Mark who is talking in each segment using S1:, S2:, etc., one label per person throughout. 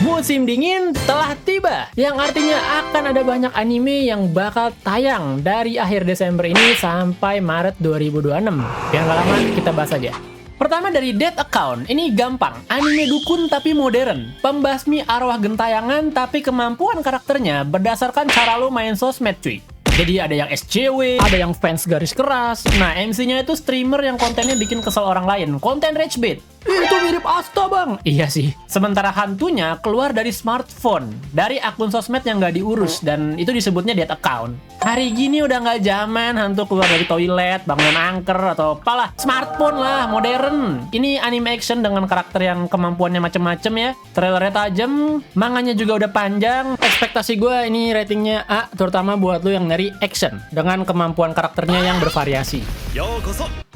S1: Musim dingin telah tiba, yang artinya akan ada banyak anime yang bakal tayang dari akhir Desember ini sampai Maret 2026. Yang gak lama, kita bahas aja. Pertama dari Death Account, ini gampang, anime dukun tapi modern, pembasmi arwah gentayangan tapi kemampuan karakternya berdasarkan cara lo main sosmed cuy. Jadi ada yang SJW, ada yang fans garis keras. Nah, MC-nya itu streamer yang kontennya bikin kesel orang lain. Konten rage bait. Itu mirip Asta bang. Iya sih. Sementara hantunya keluar dari smartphone, dari akun sosmed yang nggak diurus, dan itu disebutnya dead account. Hari gini udah nggak zaman hantu keluar dari toilet, bangun angker, atau apalah. Smartphone lah, modern. Ini anime action dengan karakter yang kemampuannya macem-macem ya. Trailernya tajam, manganya juga udah panjang. Ekspektasi gue ini ratingnya A, terutama buat lo yang nyari action dengan kemampuan karakternya yang bervariasi.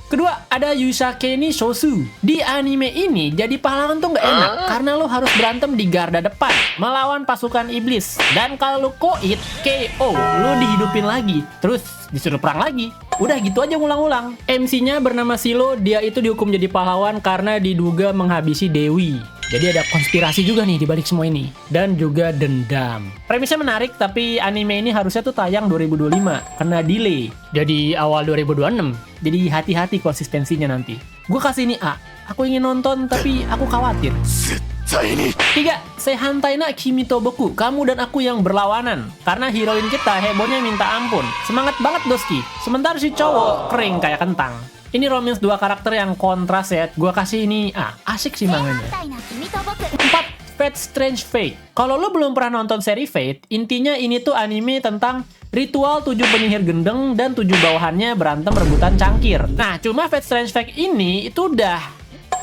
S1: Kedua, ada Yusake ni Shosu. Di anime ini, jadi pahlawan tuh nggak enak karena lo harus berantem di garda depan melawan pasukan iblis. Dan kalau lo koit, KO, lo dihidupin lagi, terus disuruh perang lagi. Udah gitu aja ngulang-ulang. MC-nya bernama Silo, dia itu dihukum jadi pahlawan karena diduga menghabisi Dewi. Jadi ada konspirasi juga nih di balik semua ini. Dan juga dendam. Premisnya menarik, tapi anime ini harusnya tuh tayang 2025. Kena delay. Jadi awal 2026. Jadi hati-hati konsistensinya nanti. Gue kasih ini A. Aku ingin nonton, tapi aku khawatir. 3. Sehantai na Kimi to Boku. Kamu dan aku yang berlawanan. Karena heroin kita hebohnya minta ampun. Semangat banget Doski. Sementara si cowok kering kayak kentang. Ini romance dua karakter yang kontras ya. Gua kasih ini A. Asik sih manganya. 4. Fate Strange Fate. Kalau lo belum pernah nonton seri Fate, intinya ini tuh anime tentang ritual 7 penyihir gendeng dan 7 bawahannya berantem rebutan cangkir. Nah, cuma Fate Strange Fate ini itu udah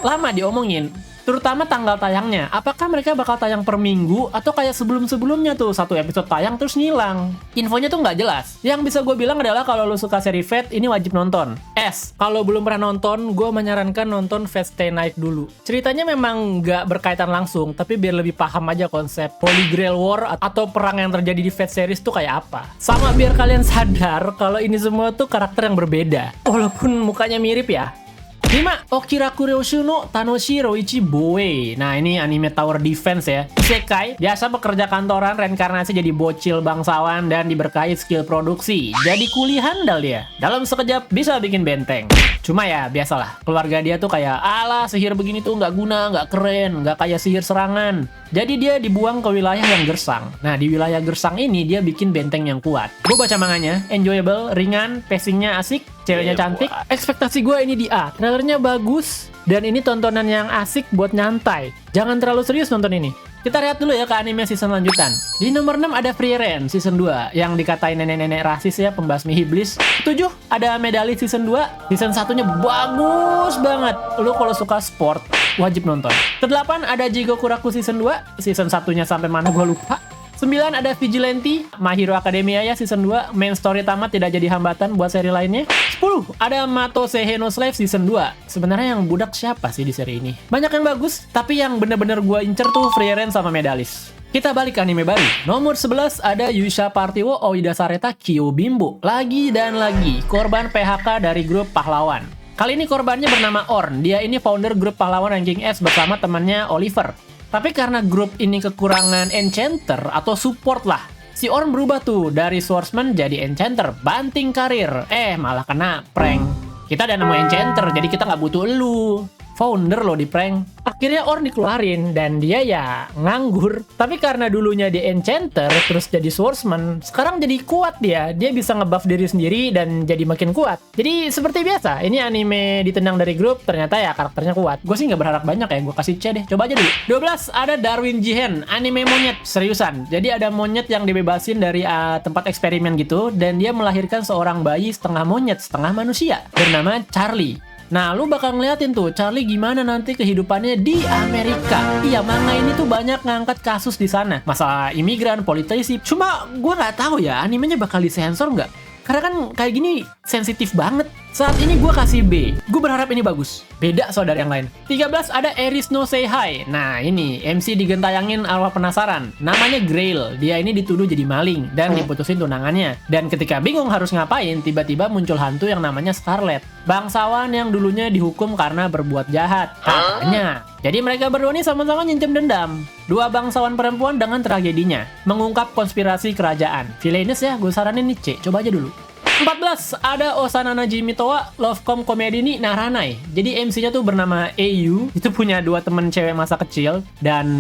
S1: lama diomongin. Terutama tanggal tayangnya. Apakah mereka bakal tayang per minggu atau kayak sebelum-sebelumnya tuh satu episode tayang terus ngilang? Infonya tuh nggak jelas. Yang bisa gue bilang adalah kalau lo suka seri Fate, ini wajib nonton. S. Kalau belum pernah nonton, gue menyarankan nonton Fate Stay Night dulu. Ceritanya memang nggak berkaitan langsung, tapi biar lebih paham aja konsep Holy Grail War atau perang yang terjadi di Fate series tuh kayak apa. Sama biar kalian sadar kalau ini semua tuh karakter yang berbeda. Walaupun mukanya mirip ya. 5. Okiraku Ryoshu no Tanoshi Roichi Boe. Nah, ini anime tower defense ya. Isekai, biasa pekerja kantoran reinkarnasi jadi bocil bangsawan dan diberkahi skill produksi. Jadi kuli handal dia. Dalam sekejap bisa bikin benteng. Cuma ya, biasalah. Keluarga dia tuh kayak, alah sihir begini tuh nggak guna, nggak keren, nggak kayak sihir serangan. Jadi dia dibuang ke wilayah yang gersang. Nah, di wilayah gersang ini dia bikin benteng yang kuat. Gue baca manganya, enjoyable, ringan, pacingnya asik, ceweknya cantik. Ekspektasi gue ini di A. Trailernya bagus, dan ini tontonan yang asik buat nyantai. Jangan terlalu serius nonton ini. Kita lihat dulu ya ke anime season lanjutan. Di nomor 6 ada Free Ren season 2 yang dikatain nenek-nenek rasis ya, pembasmi iblis. 7 ada Medalis season 2. Season 1-nya bagus banget. Lu kalau suka sport wajib nonton. Ke-8 ada Jigoku Raku season 2. Season 1-nya sampai mana gua lupa. 9 ada Vigilante, My Hero Academia ya season 2. Main story tamat tidak jadi hambatan buat seri lainnya. 10 ada Mato Seihei no Slave season 2. Sebenarnya yang budak siapa sih di seri ini? Banyak yang bagus, tapi yang bener-bener gua incer tuh Free Ren sama Medalis. Kita balik ke anime baru. Nomor 11 ada Yusha Party wo Oida Sareta Kyobimbo. Lagi dan lagi, korban PHK dari grup pahlawan. Kali ini korbannya bernama Orn. Dia ini founder grup pahlawan ranking S bersama temannya Oliver. Tapi karena grup ini kekurangan enchanter atau support lah, si Orn berubah tuh dari swordsman jadi enchanter, banting karir. Malah kena prank. Kita udah nemu enchanter, jadi kita nggak butuh elu. Founder loh di prank. Akhirnya Orn dikeluarin dan dia ya nganggur. Tapi karena dulunya dia enchanter terus jadi swordsman, sekarang jadi kuat dia. Dia bisa ngebuff diri sendiri dan jadi makin kuat. Jadi seperti biasa, ini anime ditendang dari grup, ternyata ya karakternya kuat. Gue sih nggak berharap banyak ya, gue kasih C deh. Coba aja dulu. 12 ada Darwin Jihen, anime monyet seriusan. Jadi ada monyet yang dibebasin dari tempat eksperimen gitu, dan dia melahirkan seorang bayi setengah monyet, setengah manusia, bernama Charlie. Nah, lu bakal ngeliatin tuh Charlie gimana nanti kehidupannya di Amerika. Iya, manga ini tuh banyak ngangkat kasus di sana, masalah imigran, politisi. Cuma gue nggak tahu ya animenya bakal disensor nggak? Karena kan kayak gini sensitif banget. Saat ini gue kasih B. Gue berharap ini bagus. Beda soal dari yang lain. 13 ada Eris no Say Hi. Nah ini MC digentayangin awal penasaran. Namanya Grail. Dia ini dituduh jadi maling dan diputusin tunangannya. Dan ketika bingung harus ngapain, tiba-tiba muncul hantu yang namanya Scarlet. Bangsawan yang dulunya dihukum karena berbuat jahat. Katanya. Jadi mereka berdua nih sama-sama nyincem dendam. Dua bangsawan perempuan dengan tragedinya. Mengungkap konspirasi kerajaan. Villainous ya, gue saranin nih C. Coba aja dulu. 14 ada Osanana Jimitowa Lovecom komedi ini Naranai. Jadi MC-nya tuh bernama Eiyu. Itu punya dua temen cewek masa kecil dan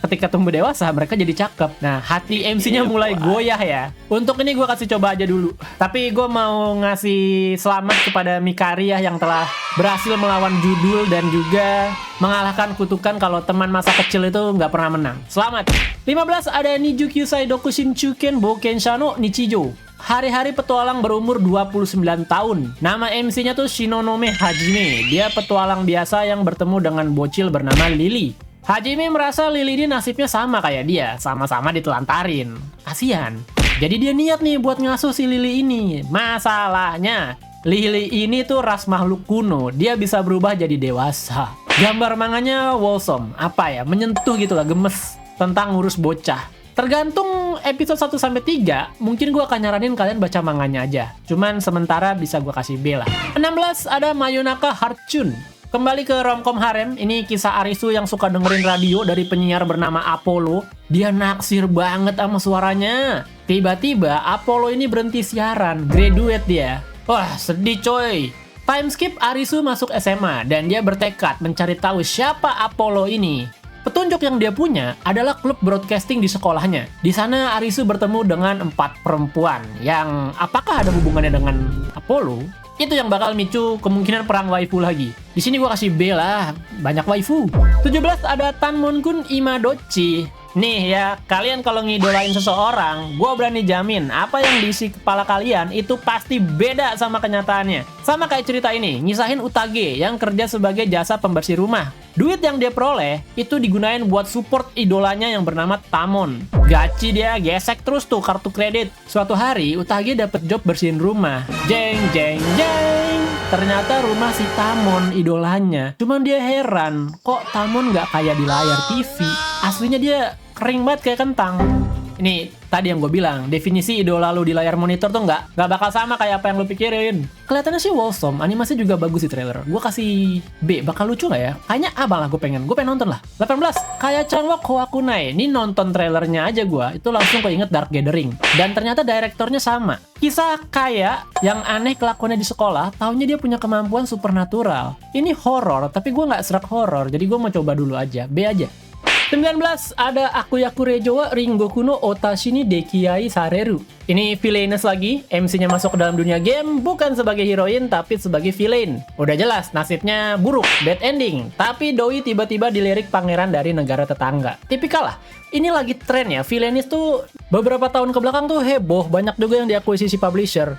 S1: ketika tumbuh dewasa mereka jadi cakep. Nah, hati MC-nya mulai goyah ya. Untuk ini gue kasih coba aja dulu. Tapi gue mau ngasih selamat kepada Mikari ya yang telah berhasil melawan judul dan juga mengalahkan kutukan kalau teman masa kecil itu nggak pernah menang. Selamat. 15 ada Niju Kyusai Dokushinchuken Boken Shano Nichijo. Hari-hari petualang berumur 29 tahun. Nama MC-nya tuh Shinonome Hajime. Dia petualang biasa yang bertemu dengan bocil bernama Lily. Hajime merasa Lily ini nasibnya sama kayak dia. Sama-sama ditelantarin. Kasian. Jadi dia niat nih buat ngasuh si Lily ini. Masalahnya, Lily ini tuh ras makhluk kuno. Dia bisa berubah jadi dewasa. Gambar manganya wholesome. Apa ya? Menyentuh gitu lah, gemes. Tentang ngurus bocah. Tergantung episode 1-3, mungkin gue akan nyaranin kalian baca manganya aja. Cuman sementara bisa gue kasih B lah. 16 ada Mayonaka Heartune. Kembali ke romcom harem, ini kisah Arisu yang suka dengerin radio dari penyiar bernama Apollo. Dia naksir banget sama suaranya. Tiba-tiba Apollo ini berhenti siaran, graduate dia. Wah, sedih coy. Time skip, Arisu masuk SMA dan dia bertekad mencari tahu siapa Apollo ini. Petunjuk yang dia punya adalah klub broadcasting di sekolahnya. Di sana Arisu bertemu dengan 4 perempuan yang apakah ada hubungannya dengan Apollo? Itu yang bakal micu kemungkinan perang waifu lagi. Di sini gua kasih B lah, banyak waifu. 17 ada Tanmonkun Imadochi. Nih ya, kalian kalau ngidolain seseorang, gue berani jamin apa yang diisi kepala kalian itu pasti beda sama kenyataannya. Sama kayak cerita ini, nyisahin Utage yang kerja sebagai jasa pembersih rumah. Duit yang dia peroleh itu digunain buat support idolanya yang bernama Tamon. Gaci dia, gesek terus tuh kartu kredit. Suatu hari, Utage dapet job bersihin rumah. Jeng, jeng, jeng. Ternyata rumah si Tamon idolanya. Cuman dia heran, kok Tamon nggak kayak di layar TV? Aslinya dia kering banget kayak kentang. Ini tadi yang gue bilang, definisi idola lu di layar monitor tuh nggak bakal sama kayak apa yang lu pikirin. Kelihatannya sih wholesome, animasi juga bagus di trailer. Gue kasih B, bakal lucu nggak ya? Kayaknya A malah gue pengen nonton lah. 18, kayak Chanwa Kowakunai. Ini nonton trailernya aja gue, itu langsung keinget Dark Gathering. Dan ternyata direktornya sama. Kisah kayak yang aneh kelakuannya di sekolah, taunya dia punya kemampuan supernatural. Ini horror, tapi gue nggak serak horror, jadi gue mau coba dulu aja. B aja. 19 ada Akuyaku Rejowa Ringoku no Otashi ni Dekiai Sareru. Ini villainous lagi, MC-nya masuk ke dalam dunia game bukan sebagai heroin tapi sebagai villain. Udah jelas nasibnya buruk, bad ending. Tapi doi tiba-tiba dilirik pangeran dari negara tetangga. Tipikal lah. Ini lagi tren ya, villainous tuh beberapa tahun kebelakang tuh heboh, banyak juga yang diakuisisi publisher.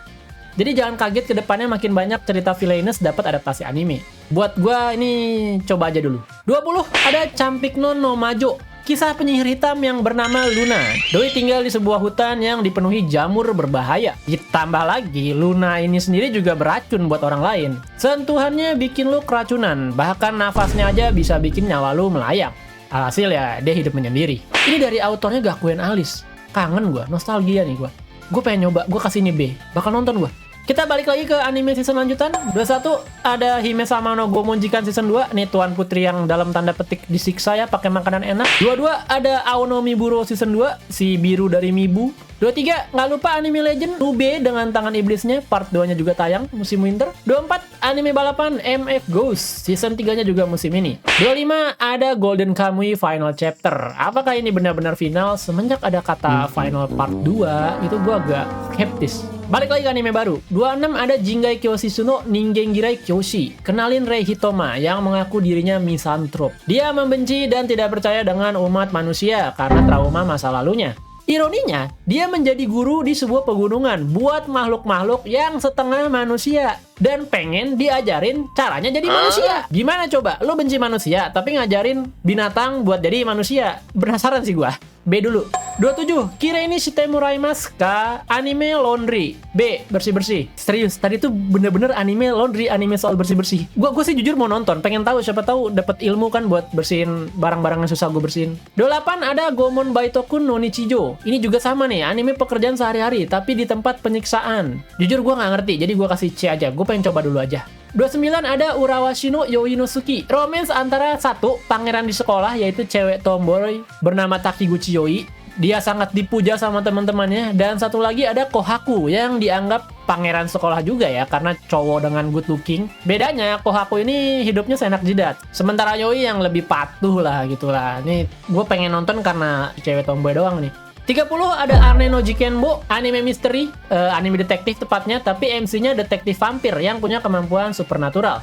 S1: Jadi jangan kaget ke depannya makin banyak cerita villainous dapat adaptasi anime. Buat gua ini coba aja dulu. 20 ada Campikno no Majo. Kisah penyihir hitam yang bernama Luna. Doi tinggal di sebuah hutan yang dipenuhi jamur berbahaya. Ditambah lagi, Luna ini sendiri juga beracun buat orang lain. Sentuhannya bikin lu keracunan, bahkan nafasnya aja bisa bikin nyawa lu melayang. Alhasil ya, dia hidup menyendiri. Ini dari autornya Gakuen Alice. Kangen gua, nostalgia nih gua. Gue pengen nyoba, gue kasih ini B. Bakal nonton gue. Kita balik lagi ke anime season lanjutan. 21 ada Hime Sama no Gomonjikan season 2. Nih tuan putri yang dalam tanda petik disiksa ya pakai makanan enak. 22 ada Aono Miburo season 2, si biru dari Mibu. 23 nggak lupa anime Legend Ube dengan tangan iblisnya, part 2 nya juga tayang musim winter. 24 anime balapan MF Ghost, season 3 nya juga musim ini. 25 ada Golden Kamuy final chapter. Apakah ini benar-benar final? Semenjak ada kata final part 2 itu gua agak skeptis. Balik lagi ke anime baru. 26 ada Jingai Kyoshi no Ningengirai Kyoshi. Kenalin Rei Hitoma yang mengaku dirinya misantrop. Dia membenci dan tidak percaya dengan umat manusia karena trauma masa lalunya. Ironinya, dia menjadi guru di sebuah pegunungan buat makhluk-makhluk yang setengah manusia dan pengen diajarin caranya jadi manusia. Gimana coba? Lo benci manusia tapi ngajarin binatang buat jadi manusia? Penasaran sih gua. B dulu. 27, Kirei ni Shitemu Raimasu ka anime laundry. B, bersih-bersih. Serius, tadi tuh bener-bener anime laundry, anime soal bersih-bersih. Gue sih jujur mau nonton, pengen tahu, siapa tahu dapat ilmu kan buat bersihin barang-barang yang susah gue bersihin. 28 ada Gomon Baitokun no Nichijou. Ini juga sama nih, anime pekerjaan sehari-hari tapi di tempat penyiksaan. Jujur gue nggak ngerti, jadi gue kasih C aja. Gue pengen coba dulu aja. 29 ada Urawashi no Yoinosuke. Romance antara satu pangeran di sekolah, yaitu cewek tomboy bernama Takiguchi Yoi. Dia sangat dipuja sama teman-temannya. Dan satu lagi ada Kohaku yang dianggap pangeran sekolah juga ya, karena cowok dengan good looking. Bedanya Kohaku ini hidupnya seenak jidat, sementara Yoi yang lebih patuh lah gitulah. Ini gue pengen nonton karena cewek tomboy doang nih. 30 ada Arne no Jikenbo, anime misteri, anime detektif tepatnya, tapi MC-nya detektif vampir yang punya kemampuan supernatural.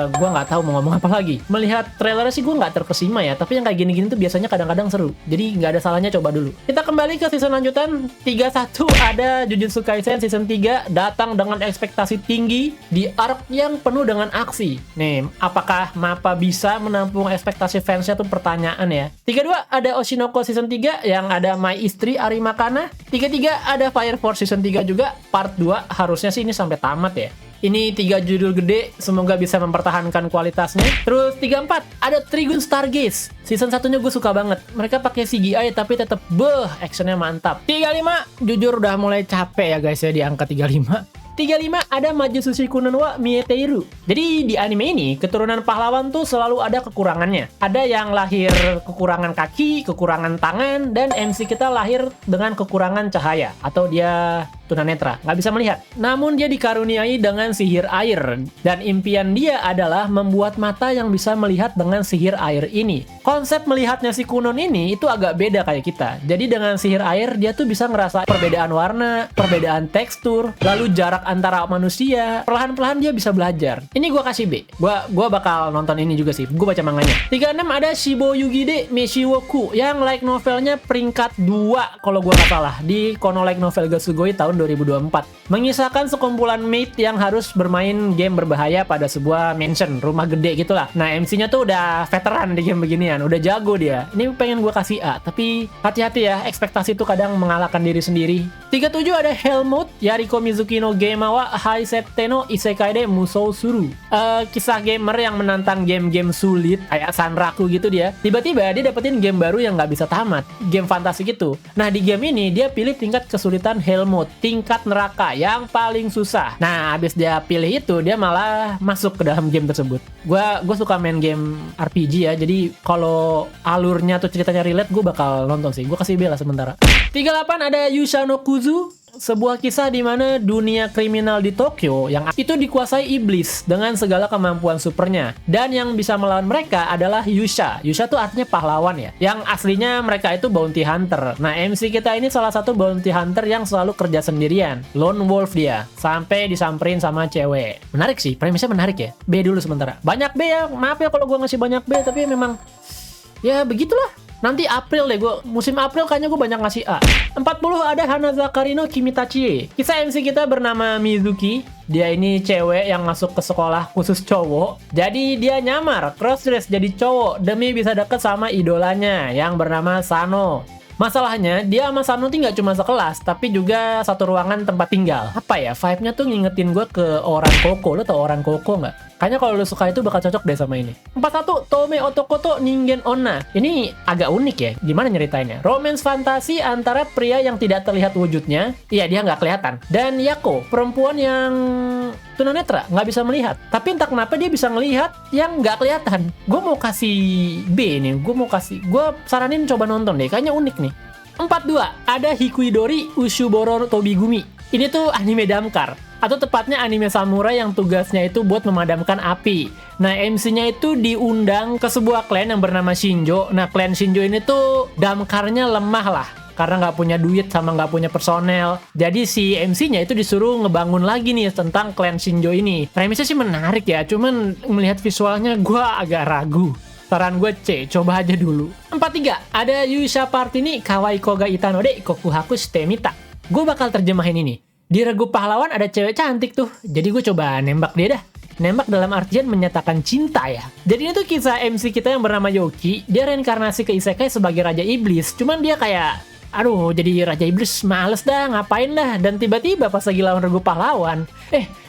S1: Gue nggak tahu mau ngomong apa lagi. Melihat trailernya sih gue nggak terkesima ya, tapi yang kayak gini-gini tuh biasanya kadang-kadang seru. Jadi nggak ada salahnya coba dulu. Kita kembali ke season lanjutan. 31 ada Jujutsu Kaisen season 3 datang dengan ekspektasi tinggi di arc yang penuh dengan aksi. Nih, apakah MAPPA bisa menampung ekspektasi fansnya tuh pertanyaan ya. 32 ada Oshinoko season 3 yang ada My Istri Arimakana. 33 ada Fire Force season 3 juga, part 2. Harusnya sih ini sampai tamat ya. Ini 3 judul gede, semoga bisa mempertahankan kualitasnya. Terus 34 ada Trigun Stargaze. Season 1-nya gue suka banget. Mereka pakai CGI tapi tetap actionnya mantap. 35 jujur udah mulai capek ya guys ya di angka 35. 35 ada Majusushi Kunon wa Mieteiru. Jadi di anime ini keturunan pahlawan tuh selalu ada kekurangannya. Ada yang lahir kekurangan kaki, kekurangan tangan, dan MC kita lahir dengan kekurangan cahaya atau dia tunanetra, nggak bisa melihat. Namun dia dikaruniai dengan sihir air, dan impian dia adalah membuat mata yang bisa melihat dengan sihir air ini. Konsep melihatnya si Kunon ini itu agak beda kayak kita. Jadi dengan sihir air dia tuh bisa ngerasa perbedaan warna, perbedaan tekstur, lalu jarak antara manusia. Perlahan-perlahan dia bisa belajar. Ini gue kasih B. Gua bakal nonton ini juga sih. Gue baca manganya. 36 ada Shiboyugi de Meshiwoku yang light novelnya peringkat 2 kalau gue nggak salah di Kono Light Novel ga Sugoi tahun 2024. Mengisahkan sekumpulan mate yang harus bermain game berbahaya pada sebuah mansion, rumah gede gitulah. Nah, MC-nya tuh udah veteran di game beginian, udah jago dia. Ini pengen gue kasih A, tapi hati-hati ya, ekspektasi tuh kadang mengalahkan diri sendiri. 37 ada Hellmouth, Yariko Mizuki no Geimawa Haisette no Isekai de Musou Suru. Kisah gamer yang menantang game-game sulit, kayak Sanraku gitu dia. Tiba-tiba dia dapetin game baru yang nggak bisa tamat, game fantasi gitu. Nah, di game ini dia pilih tingkat kesulitan Hellmouth, tingkat neraka yang paling susah. Nah, abis dia pilih itu, dia malah masuk ke dalam game tersebut. Gue suka main game RPG ya, jadi kalau alurnya tuh ceritanya relate, gue bakal nonton sih. Gue kasih B lah sementara. 38 ada Yusha no Kuzu, sebuah kisah di mana dunia kriminal di Tokyo yang itu dikuasai iblis dengan segala kemampuan supernya, dan yang bisa melawan mereka adalah Yusha. Yusha tuh artinya pahlawan ya, yang aslinya mereka itu bounty hunter. Nah, MC kita ini salah satu bounty hunter yang selalu kerja sendirian, lone wolf dia, sampai disamperin sama cewek. Menarik sih, premisnya menarik ya. B dulu sementara. Banyak B ya, maaf ya kalau gue ngasih banyak B, tapi memang ya begitulah. Nanti April deh, musim April kayaknya gue banyak ngasih A. 40 ada Hanazakari no Kimitachi. Kisah MC kita bernama Mizuki. Dia ini cewek yang masuk ke sekolah khusus cowok. Jadi dia nyamar cross dress jadi cowok demi bisa deket sama idolanya yang bernama Sano. Masalahnya, dia sama Sano tuh nggak cuma sekelas, tapi juga satu ruangan tempat tinggal. Apa ya, vibe-nya tuh ngingetin gue ke Orang Koko. Lo tau Orang Koko nggak? Kayaknya kalau lo suka itu bakal cocok deh sama ini. 41, Tome Otokoto Ningen Onna. Ini agak unik ya, gimana nyeritainnya? Romance fantasi antara pria yang tidak terlihat wujudnya, iya dia nggak kelihatan, dan Yako, perempuan yang tunanetra, nggak bisa melihat. Tapi entah kenapa dia bisa ngelihat yang nggak kelihatan. Gue mau kasih B nih, gue saranin coba nonton deh, kayaknya unik nih. 42, ada Hikuidori Ushuboro Tobigumi. Ini tuh anime damkar, atau tepatnya anime samurai yang tugasnya itu buat memadamkan api. Nah, MC-nya itu diundang ke sebuah klan yang bernama Shinjo. Nah, klan Shinjo ini tuh damkarnya lemah lah, karena nggak punya duit sama nggak punya personel. Jadi si MC-nya itu disuruh ngebangun lagi nih tentang klan Shinjo ini. Premisnya sih menarik ya, cuman melihat visualnya gue agak ragu. Saran gue C, coba aja dulu. 43, ada Yusha Partini Kawaii Koga Itano de Kokuhaku Shite Mita. Gue bakal terjemahin ini. Di regu pahlawan ada cewek cantik tuh, jadi gue coba nembak dia dah. Nembak dalam artian menyatakan cinta ya. Jadi ini tuh kisah MC kita yang bernama Yoki. Dia reinkarnasi ke Isekai sebagai Raja Iblis. Cuman dia kayak, aduh jadi Raja Iblis males dah, ngapain dah. Dan tiba-tiba pas lagi lawan regu pahlawan,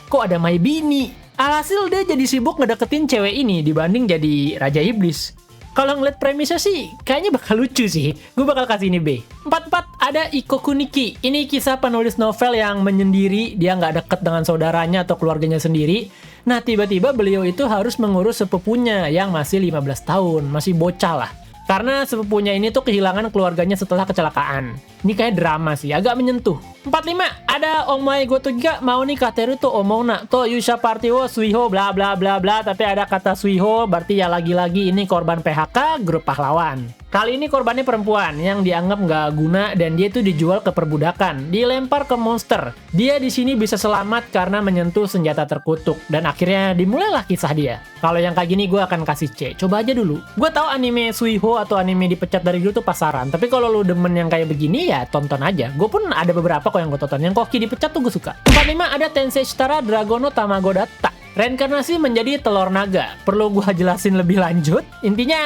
S1: kok ada Mai Bini. Alhasil dia jadi sibuk ngedeketin cewek ini dibanding jadi Raja Iblis. Kalau ngeliat premisnya sih, kayaknya bakal lucu sih. Gue bakal kasih ini B. 44, ada Iko Kuniki. Ini kisah penulis novel yang menyendiri, dia nggak deket dengan saudaranya atau keluarganya sendiri. Nah, tiba-tiba beliau itu harus mengurus sepupunya yang masih 15 tahun, masih bocah lah. Karena sepupunya ini tuh kehilangan keluarganya setelah kecelakaan. Ini kayak drama sih, agak menyentuh. 45, ada Omae Goto Giga mau nih Kateru tuh omona to Yusha Party wo Suiho bla bla bla bla, tapi ada kata Suiho berarti ya lagi-lagi ini korban PHK grup pahlawan. Kali ini korbannya perempuan yang dianggap nggak guna dan dia tuh dijual ke perbudakan, dilempar ke monster. Dia di sini bisa selamat karena menyentuh senjata terkutuk dan akhirnya dimulailah kisah dia. Kalau yang kayak gini gue akan kasih C. Coba aja dulu. Gue tahu anime Suiho atau anime dipecat dari dulu tuh pasaran, tapi kalau lu demen yang kayak begini ya tonton aja. Gue pun ada beberapa kok yang gue tonton. Yang Koki dipecat tuh gue suka. 45, ada Tensei Shitara Dragono Tamagodatta. Reinkarnasi menjadi telur naga. Perlu gua jelasin lebih lanjut? Intinya,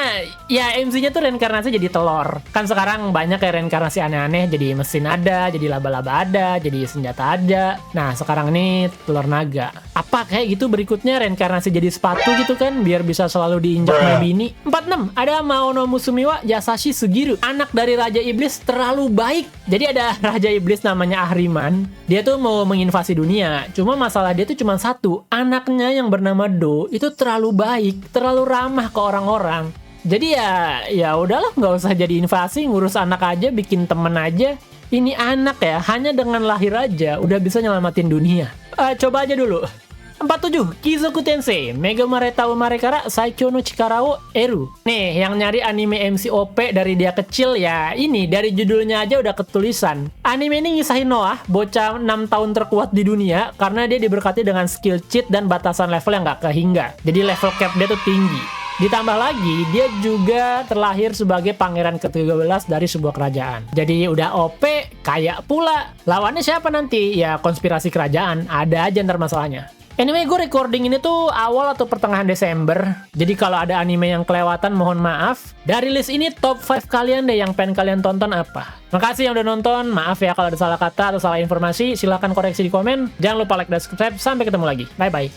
S1: ya MC-nya tuh reinkarnasi jadi telur. Kan sekarang banyak kayak reinkarnasi aneh-aneh, jadi mesin ada, jadi laba-laba ada, jadi senjata ada. Nah, sekarang ini telur naga. Apa kayak gitu berikutnya reinkarnasi jadi sepatu gitu kan, biar bisa selalu diinjak Mai Bini. 46, ada Maono Musumiwa Yasashi Sugiru. Anak dari Raja Iblis terlalu baik. Jadi ada Raja Iblis namanya Ahriman. Dia tuh mau menginvasi dunia. Cuma masalah dia tuh cuma satu, anaknya yang bernama Do itu terlalu baik, terlalu ramah ke orang-orang. Jadi ya udahlah, nggak usah jadi invasi, ngurus anak aja, bikin temen aja. Ini anak ya, hanya dengan lahir aja udah bisa nyelamatin dunia. Coba aja dulu. 47, Kizoku Tensei Mega Mareta Umarekara Saikyo no Chikara wo Eru. Nih, yang nyari anime MC OP dari dia kecil ya ini, dari judulnya aja udah ketulisan. Anime ini ngisahin Noah, bocah 6 tahun terkuat di dunia karena dia diberkati dengan skill cheat dan batasan level yang nggak kehingga. Jadi level cap dia tuh tinggi. Ditambah lagi, dia juga terlahir sebagai pangeran ke-13 dari sebuah kerajaan. Jadi udah OP, kaya pula. Lawannya siapa nanti? Ya konspirasi kerajaan, ada aja ntar masalahnya. Anyway, gue recording ini tuh awal atau pertengahan Desember. Jadi kalau ada anime yang kelewatan, mohon maaf. Dari list ini, top 5 kalian deh yang pengen kalian tonton apa. Makasih yang udah nonton. Maaf ya kalau ada salah kata atau salah informasi. Silahkan koreksi di komen. Jangan lupa like dan subscribe. Sampai ketemu lagi. Bye-bye.